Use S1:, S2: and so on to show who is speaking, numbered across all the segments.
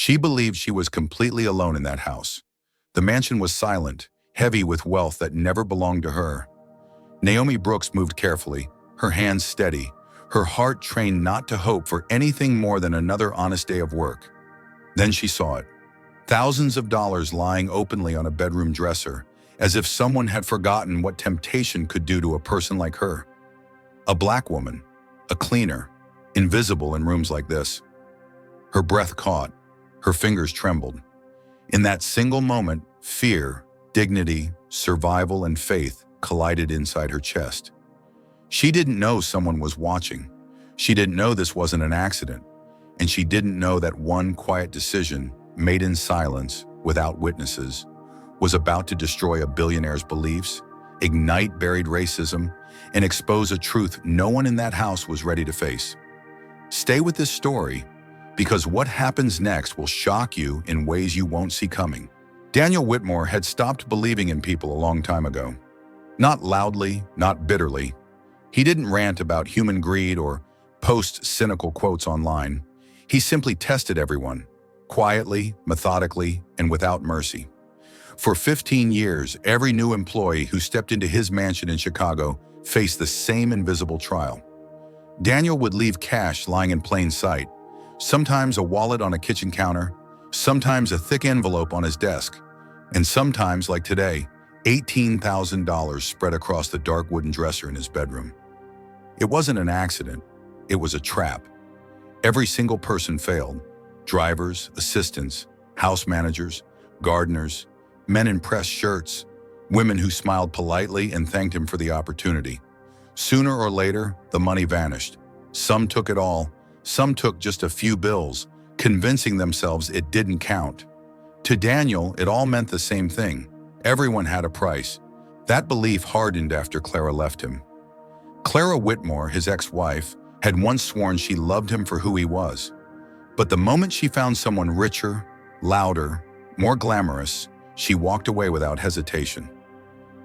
S1: She believed she was completely alone in that house. The mansion was silent, heavy with wealth that never belonged to her. Naomi Brooks moved carefully, her hands steady, her heart trained not to hope for anything more than another honest day of work. Then she saw it. Thousands of dollars lying openly on a bedroom dresser, as if someone had forgotten what temptation could do to a person like her. A black woman, a cleaner, invisible in rooms like this. Her breath caught, her fingers trembled. In that single moment, fear, dignity, survival, and faith collided inside her chest. She didn't know someone was watching. She didn't know this wasn't an accident. And she didn't know that one quiet decision, made in silence, without witnesses, was about to destroy a billionaire's beliefs, ignite buried racism, and expose a truth no one in that house was ready to face. Stay with this story, because what happens next will shock you in ways you won't see coming. Daniel Whitmore had stopped believing in people a long time ago. Not loudly, not bitterly. He didn't rant about human greed or post cynical quotes online. He simply tested everyone, quietly, methodically, and without mercy. For 15 years, every new employee who stepped into his mansion in Chicago faced the same invisible trial. Daniel would leave cash lying in plain sight, sometimes a wallet on a kitchen counter, sometimes a thick envelope on his desk, and sometimes, like today, $18,000 spread across the dark wooden dresser in his bedroom. It wasn't an accident, it was a trap. Every single person failed. Drivers, assistants, house managers, gardeners, men in pressed shirts, women who smiled politely and thanked him for the opportunity. Sooner or later, the money vanished. Some took it all, some took just a few bills, convincing themselves it didn't count. To Daniel, it all meant the same thing. Everyone had a price. That belief hardened after Clara left him. Clara Whitmore, his ex-wife, had once sworn she loved him for who he was. But the moment she found someone richer, louder, more glamorous, she walked away without hesitation.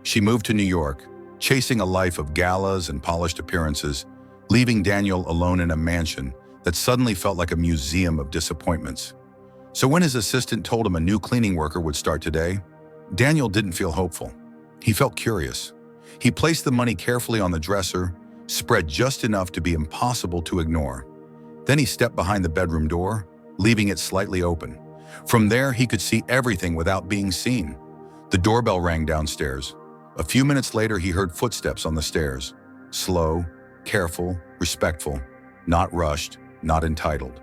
S1: She moved to New York, chasing a life of galas and polished appearances, leaving Daniel alone in a mansion that suddenly felt like a museum of disappointments. So when his assistant told him a new cleaning worker would start today, Daniel didn't feel hopeful. He felt curious. He placed the money carefully on the dresser, spread just enough to be impossible to ignore. Then he stepped behind the bedroom door, leaving it slightly open. From there, he could see everything without being seen. The doorbell rang downstairs. A few minutes later, he heard footsteps on the stairs. Slow, careful, respectful, not rushed, not entitled.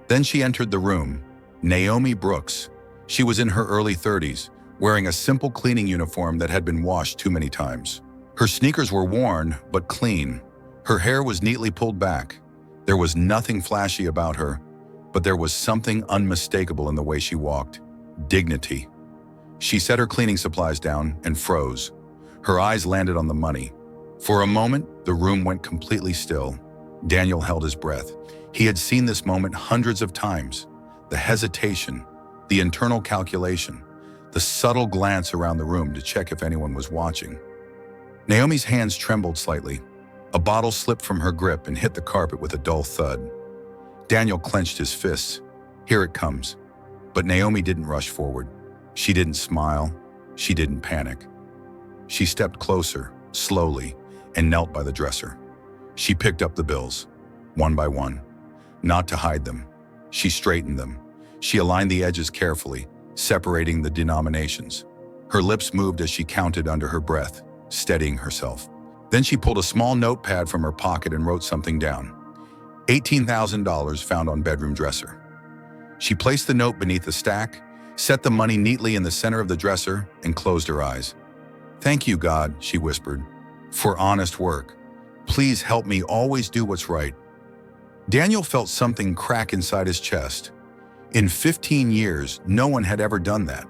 S1: Then she entered the room. Naomi Brooks. She was in her early 30s, wearing a simple cleaning uniform that had been washed too many times. Her sneakers were worn, but clean. Her hair was neatly pulled back. There was nothing flashy about her, but there was something unmistakable in the way she walked. Dignity. She set her cleaning supplies down and froze. Her eyes landed on the money. For a moment, the room went completely still. Daniel held his breath. He had seen this moment hundreds of times. The hesitation, the internal calculation, the subtle glance around the room to check if anyone was watching. Naomi's hands trembled slightly. A bottle slipped from her grip and hit the carpet with a dull thud. Daniel clenched his fists. Here it comes. But Naomi didn't rush forward. She didn't smile. She didn't panic. She stepped closer, slowly, and knelt by the dresser. She picked up the bills, one by one. Not to hide them. She straightened them. She aligned the edges carefully, separating the denominations. Her lips moved as she counted under her breath, steadying herself. Then she pulled a small notepad from her pocket and wrote something down. $18,000 found on bedroom dresser. She placed the note beneath the stack, set the money neatly in the center of the dresser, and closed her eyes. "Thank you, God," she whispered, "for honest work. Please help me always do what's right." Daniel felt something crack inside his chest. In 15 years, no one had ever done that.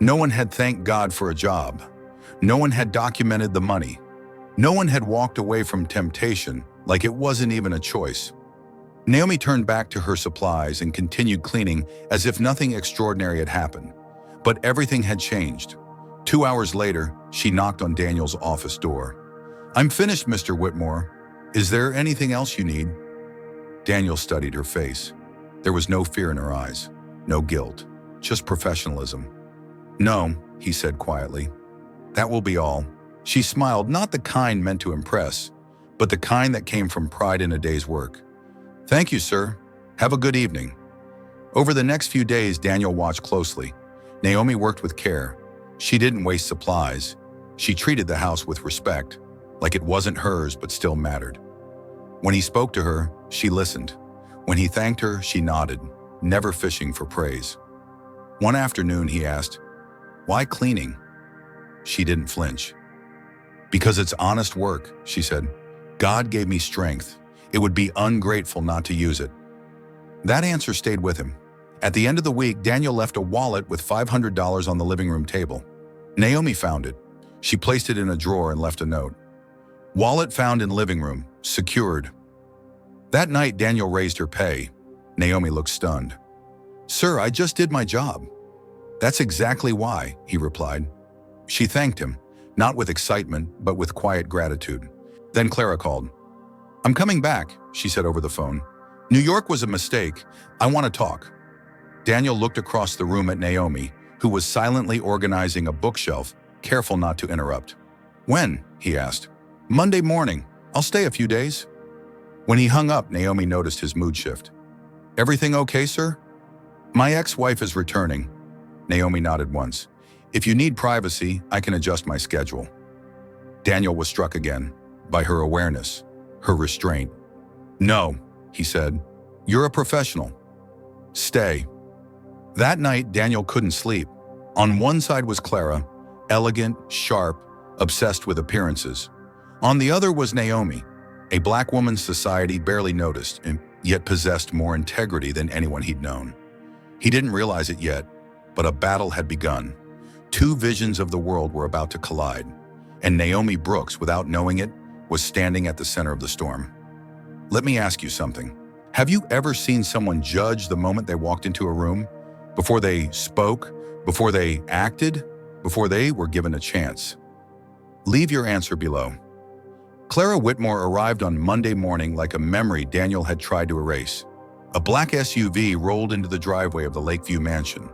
S1: No one had thanked God for a job. No one had documented the money. No one had walked away from temptation like it wasn't even a choice. Naomi turned back to her supplies and continued cleaning as if nothing extraordinary had happened. But everything had changed. 2 hours later, she knocked on Daniel's office door. "I'm finished, Mr. Whitmore. Is there anything else you need?" Daniel studied her face. There was no fear in her eyes, no guilt, just professionalism. "No," he said quietly. "That will be all." She smiled, not the kind meant to impress, but the kind that came from pride in a day's work. "Thank you, sir. Have a good evening." Over the next few days, Daniel watched closely. Naomi worked with care. She didn't waste supplies. She treated the house with respect, like it wasn't hers but still mattered. When he spoke to her, she listened. When he thanked her, she nodded, never fishing for praise. One afternoon, he asked, "Why cleaning?" She didn't flinch. "Because it's honest work," she said. "God gave me strength. It would be ungrateful not to use it." That answer stayed with him. At the end of the week, Daniel left a wallet with $500 on the living room table. Naomi found it. She placed it in a drawer and left a note. "Wallet found in living room, secured." That night, Daniel raised her pay. Naomi looked stunned. "Sir, I just did my job." "That's exactly why," he replied. She thanked him, not with excitement, but with quiet gratitude. Then Clara called. "I'm coming back," she said over the phone. "New York was a mistake. I want to talk." Daniel looked across the room at Naomi, who was silently organizing a bookshelf, careful not to interrupt. "When?" he asked. "Monday morning. I'll stay a few days." When he hung up, Naomi noticed his mood shift. "Everything okay, sir?" "My ex-wife is returning." Naomi nodded once. "If you need privacy, I can adjust my schedule." Daniel was struck again by her awareness, her restraint. "No," he said. "You're a professional. Stay." That night, Daniel couldn't sleep. On one side was Clara, elegant, sharp, obsessed with appearances. On the other was Naomi, a black woman society barely noticed, and yet possessed more integrity than anyone he'd known. He didn't realize it yet, but a battle had begun. Two visions of the world were about to collide, and Naomi Brooks, without knowing it, was standing at the center of the storm. Let me ask you something. Have you ever seen someone judge the moment they walked into a room? Before they spoke, before they acted, before they were given a chance? Leave your answer below. Clara Whitmore arrived on Monday morning like a memory Daniel had tried to erase. A black SUV rolled into the driveway of the Lakeview mansion,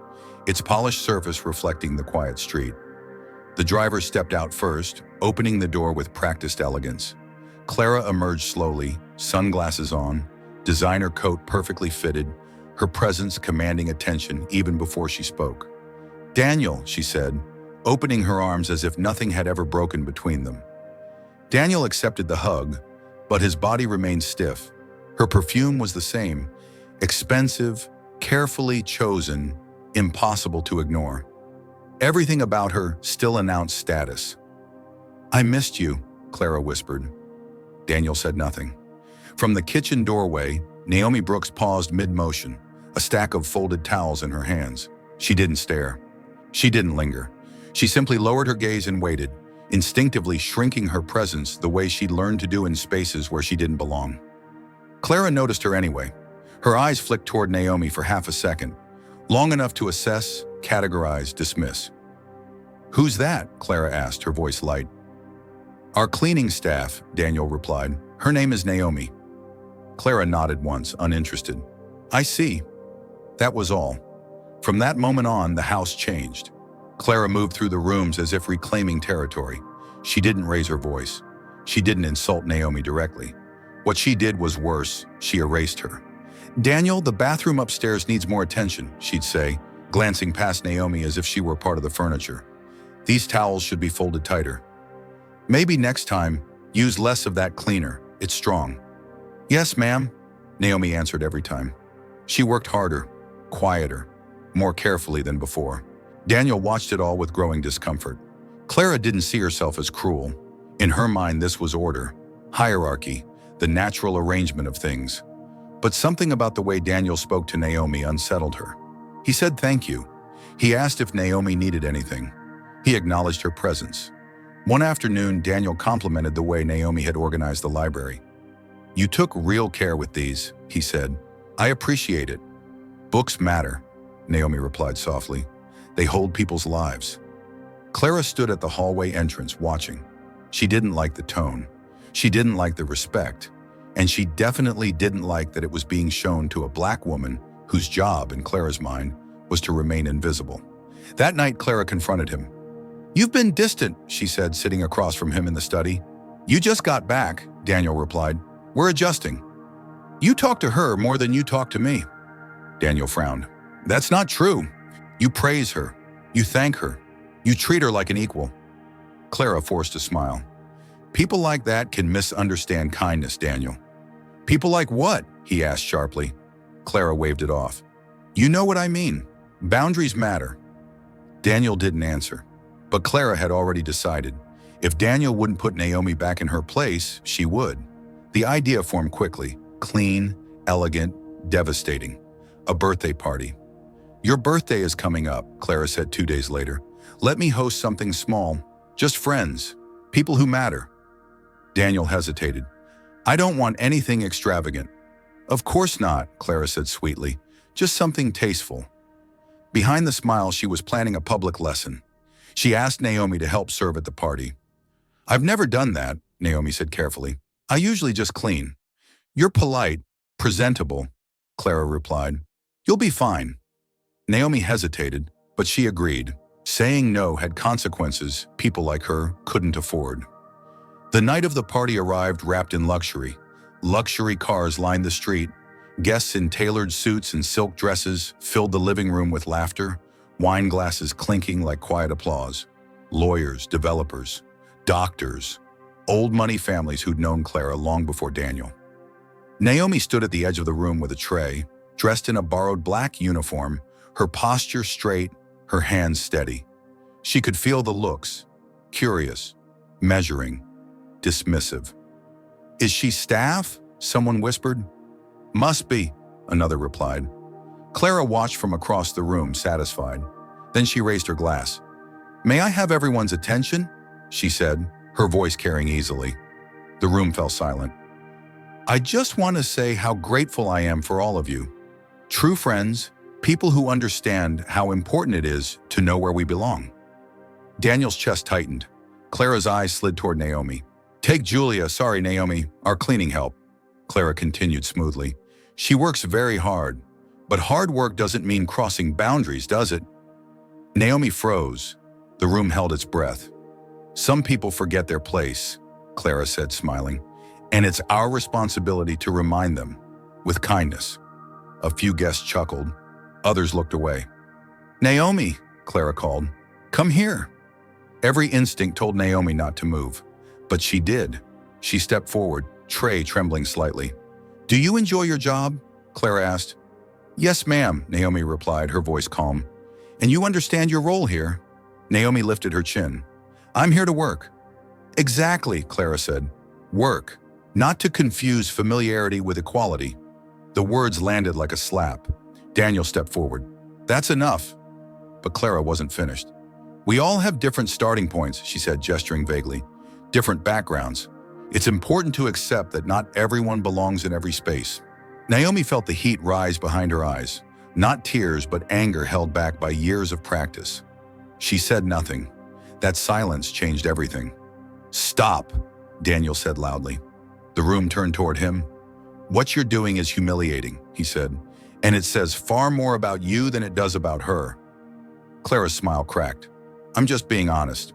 S1: its polished surface reflecting the quiet street. The driver stepped out first, opening the door with practiced elegance. Clara emerged slowly, sunglasses on, designer coat perfectly fitted, her presence commanding attention even before she spoke. "Daniel," she said, opening her arms as if nothing had ever broken between them. Daniel accepted the hug, but his body remained stiff. Her perfume was the same, expensive, carefully chosen, impossible to ignore. Everything about her still announced status. "I missed you," Clara whispered. Daniel said nothing. From the kitchen doorway, Naomi Brooks paused mid-motion, a stack of folded towels in her hands. She didn't stare. She didn't linger. She simply lowered her gaze and waited, instinctively shrinking her presence the way she'd learned to do in spaces where she didn't belong. Clara noticed her anyway. Her eyes flicked toward Naomi for half a second, long enough to assess, categorize, dismiss. "Who's that?" Clara asked, her voice light. "Our cleaning staff," Daniel replied. "Her name is Naomi." Clara nodded once, uninterested. "I see." That was all. From that moment on, the house changed. Clara moved through the rooms as if reclaiming territory. She didn't raise her voice. She didn't insult Naomi directly. What she did was worse. She erased her. "Daniel, the bathroom upstairs needs more attention," she'd say, glancing past Naomi as if she were part of the furniture. "These towels should be folded tighter." "Maybe next time, use less of that cleaner. It's strong." "Yes, ma'am," Naomi answered every time. She worked harder, quieter, more carefully than before. Daniel watched it all with growing discomfort. Clara didn't see herself as cruel. In her mind, this was order, hierarchy, the natural arrangement of things. But something about the way Daniel spoke to Naomi unsettled her. He said thank you. He asked if Naomi needed anything. He acknowledged her presence. One afternoon, Daniel complimented the way Naomi had organized the library. "You took real care with these," he said. "I appreciate it." "Books matter," Naomi replied softly. "They hold people's lives." Clara stood at the hallway entrance watching. She didn't like the tone. She didn't like the respect. And she definitely didn't like that it was being shown to a black woman whose job, in Clara's mind, was to remain invisible. That night, Clara confronted him. "You've been distant," she said, sitting across from him in the study. "You just got back," Daniel replied. "We're adjusting." "You talk to her more than you talk to me." Daniel frowned. "That's not true. You praise her. You thank her. You treat her like an equal." Clara forced a smile. "People like that can misunderstand kindness, Daniel." "People like what?" he asked sharply. Clara waved it off. "You know what I mean. Boundaries matter." Daniel didn't answer, but Clara had already decided. If Daniel wouldn't put Naomi back in her place, she would. The idea formed quickly. Clean, elegant, devastating. A birthday party. "Your birthday is coming up," Clara said 2 days later. "Let me host something small. Just friends. People who matter." Daniel hesitated. "I don't want anything extravagant." "Of course not," Clara said sweetly. "Just something tasteful." Behind the smile, she was planning a public lesson. She asked Naomi to help serve at the party. "I've never done that," Naomi said carefully. "I usually just clean." "You're polite, presentable," Clara replied. "You'll be fine." Naomi hesitated, but she agreed. Saying no had consequences people like her couldn't afford. The night of the party arrived wrapped in luxury. Luxury cars lined the street. Guests in tailored suits and silk dresses filled the living room with laughter, wine glasses clinking like quiet applause. Lawyers, developers, doctors, old money families who'd known Clara long before Daniel. Naomi stood at the edge of the room with a tray, dressed in a borrowed black uniform, her posture straight, her hands steady. She could feel the looks, curious, measuring, dismissive. "Is she staff?" someone whispered. "Must be," another replied. Clara watched from across the room, satisfied. Then she raised her glass. "May I have everyone's attention?" she said, her voice carrying easily. The room fell silent. "I just want to say how grateful I am for all of you. True friends, people who understand how important it is to know where we belong." Daniel's chest tightened. Clara's eyes slid toward Naomi. "Take Julia, sorry Naomi, our cleaning help," Clara continued smoothly. "She works very hard, but hard work doesn't mean crossing boundaries, does it?" Naomi froze. The room held its breath. "Some people forget their place," Clara said, smiling, "and it's our responsibility to remind them, with kindness." A few guests chuckled. Others looked away. "Naomi," Clara called, "come here." Every instinct told Naomi not to move, but she did. She stepped forward, tray trembling slightly. "Do you enjoy your job?" Clara asked. "Yes, ma'am," Naomi replied, her voice calm. "And you understand your role here?" Naomi lifted her chin. "I'm here to work." "Exactly," Clara said. "Work, not to confuse familiarity with equality." The words landed like a slap. Daniel stepped forward. "That's enough." But Clara wasn't finished. "We all have different starting points," she said, gesturing vaguely. "Different backgrounds. It's important to accept that not everyone belongs in every space." Naomi felt the heat rise behind her eyes. Not tears, but anger held back by years of practice. She said nothing. That silence changed everything. "Stop," Daniel said loudly. The room turned toward him. "What you're doing is humiliating," he said, "and it says far more about you than it does about her." Clara's smile cracked. "I'm just being honest."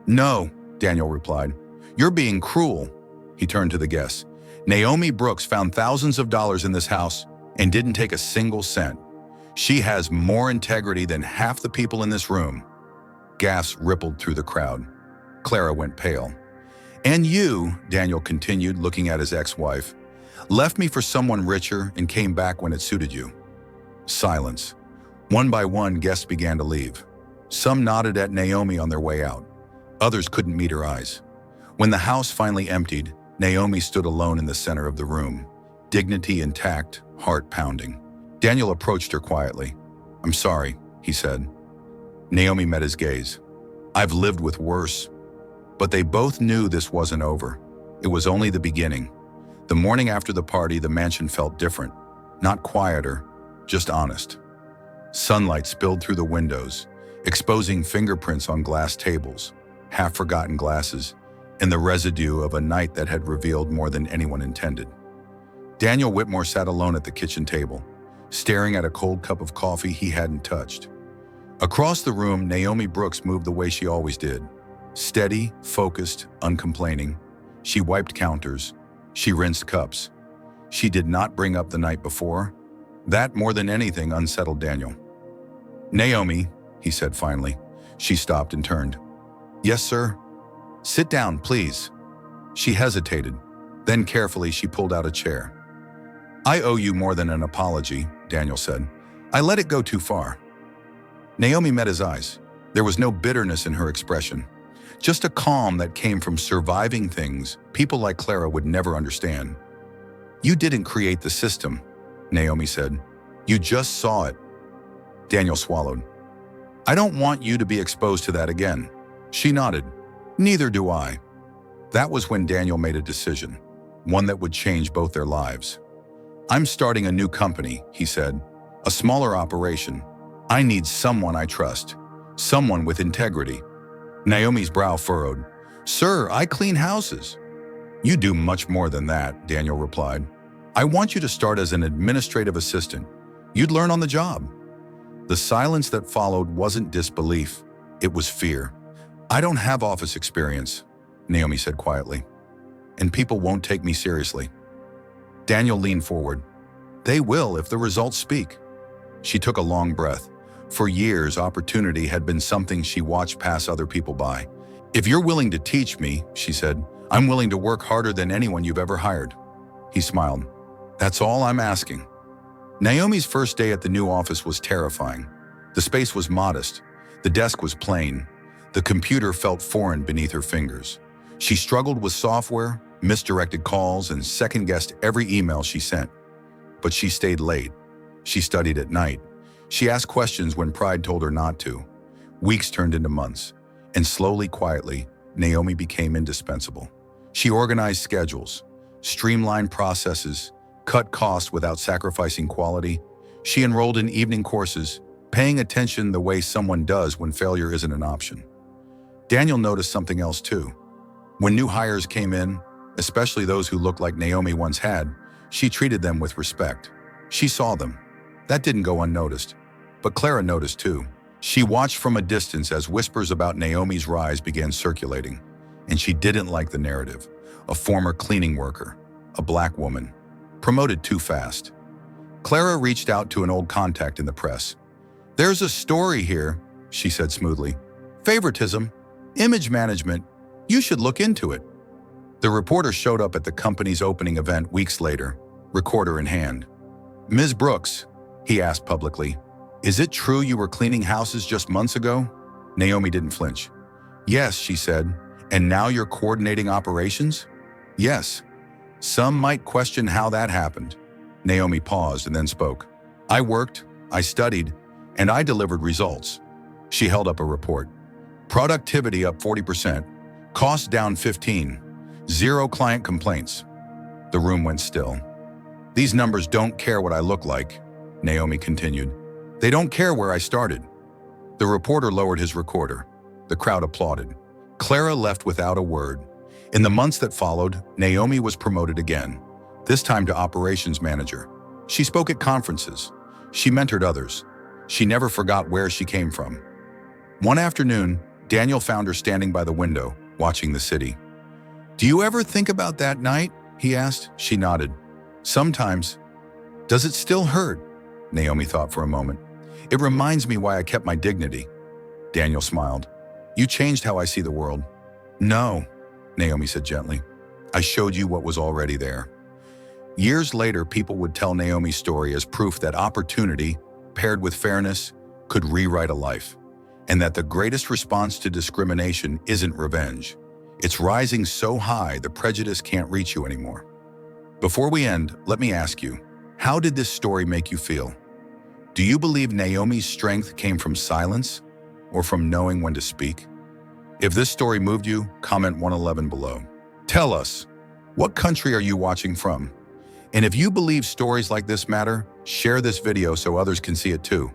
S1: "No," Daniel replied. "You're being cruel." He turned to the guests. "Naomi Brooks found thousands of dollars in this house and didn't take a single cent. She has more integrity than half the people in this room." Gasps rippled through the crowd. Clara went pale. "And you," Daniel continued, looking at his ex-wife, "left me for someone richer and came back when it suited you." Silence. One by one, guests began to leave. Some nodded at Naomi on their way out. Others couldn't meet her eyes. When the house finally emptied, Naomi stood alone in the center of the room, dignity intact, heart pounding. Daniel approached her quietly. "I'm sorry," he said. Naomi met his gaze. "I've lived with worse." But they both knew this wasn't over. It was only the beginning. The morning after the party, the mansion felt different. Not quieter, just honest. Sunlight spilled through the windows, exposing fingerprints on glass tables, half-forgotten glasses, and the residue of a night that had revealed more than anyone intended. Daniel Whitmore sat alone at the kitchen table. staring at a cold cup of coffee he hadn't touched. Across the room, Naomi Brooks moved the way she always did. Steady, focused, uncomplaining. She wiped counters. She rinsed cups. She did not bring up the night before. That, more than anything, unsettled Daniel. "Naomi," he said finally. She stopped and turned. "Yes, sir?" "Sit down, please." She hesitated. Then carefully she pulled out a chair. "I owe you more than an apology," Daniel said. "I let it go too far." Naomi met his eyes. There was no bitterness in her expression, just a calm that came from surviving things people like Clara would never understand. "You didn't create the system," Naomi said. "You just saw it." Daniel swallowed. "I don't want you to be exposed to that again." She nodded. "Neither do I." That was when Daniel made a decision, one that would change both their lives. "I'm starting a new company," he said. "A smaller operation. I need someone I trust, someone with integrity." Naomi's brow furrowed. "Sir, I clean houses." "You do much more than that," Daniel replied. "I want you to start as an administrative assistant. You'd learn on the job." The silence that followed wasn't disbelief, it was fear. "I don't have office experience," Naomi said quietly, "and people won't take me seriously." Daniel leaned forward. "They will if the results speak." She took a long breath. For years, opportunity had been something she watched pass other people by. "If you're willing to teach me," she said, "I'm willing to work harder than anyone you've ever hired." He smiled. "That's all I'm asking." Naomi's first day at the new office was terrifying. The space was modest. The desk was plain. The computer felt foreign beneath her fingers. She struggled with software, misdirected calls, and second-guessed every email she sent. But she stayed late. She studied at night. She asked questions when pride told her not to. Weeks turned into months, and slowly, quietly, Naomi became indispensable. She organized schedules, streamlined processes, cut costs without sacrificing quality. She enrolled in evening courses, paying attention the way someone does when failure isn't an option. Daniel noticed something else too. When new hires came in, especially those who looked like Naomi once had, she treated them with respect. She saw them. That didn't go unnoticed. But Clara noticed too. She watched from a distance as whispers about Naomi's rise began circulating. And she didn't like the narrative. A former cleaning worker, a black woman, promoted too fast. Clara reached out to an old contact in the press. "There's a story here," she said smoothly. "Favoritism, image management, you should look into it." The reporter showed up at the company's opening event weeks later, recorder in hand. "Ms. Brooks," he asked publicly, "is it true you were cleaning houses just months ago?" Naomi didn't flinch. "Yes," she said. "And now you're coordinating operations?" "Yes." "Some might question how that happened." Naomi paused and then spoke. "I worked, I studied, and I delivered results." She held up a report. Productivity up 40%, costs down 15%, 0 client complaints. The room went still. "These numbers don't care what I look like," Naomi continued. "They don't care where I started." The reporter lowered his recorder. The crowd applauded. Clara left without a word. In the months that followed, Naomi was promoted again, this time to operations manager. She spoke at conferences. She mentored others. She never forgot where she came from. One afternoon, Daniel found her standing by the window, watching the city. "Do you ever think about that night?" he asked. She nodded. "Sometimes." "Does it still hurt?" Naomi thought for a moment. "It reminds me why I kept my dignity." Daniel smiled. "You changed how I see the world." "No," Naomi said gently. "I showed you what was already there." Years later, people would tell Naomi's story as proof that opportunity, paired with fairness, could rewrite a life, and that the greatest response to discrimination isn't revenge. It's rising so high the prejudice can't reach you anymore. Before we end, let me ask you, how did this story make you feel? Do you believe Naomi's strength came from silence or from knowing when to speak? If this story moved you, comment 111 below. Tell us, what country are you watching from? And if you believe stories like this matter, share this video so others can see it too.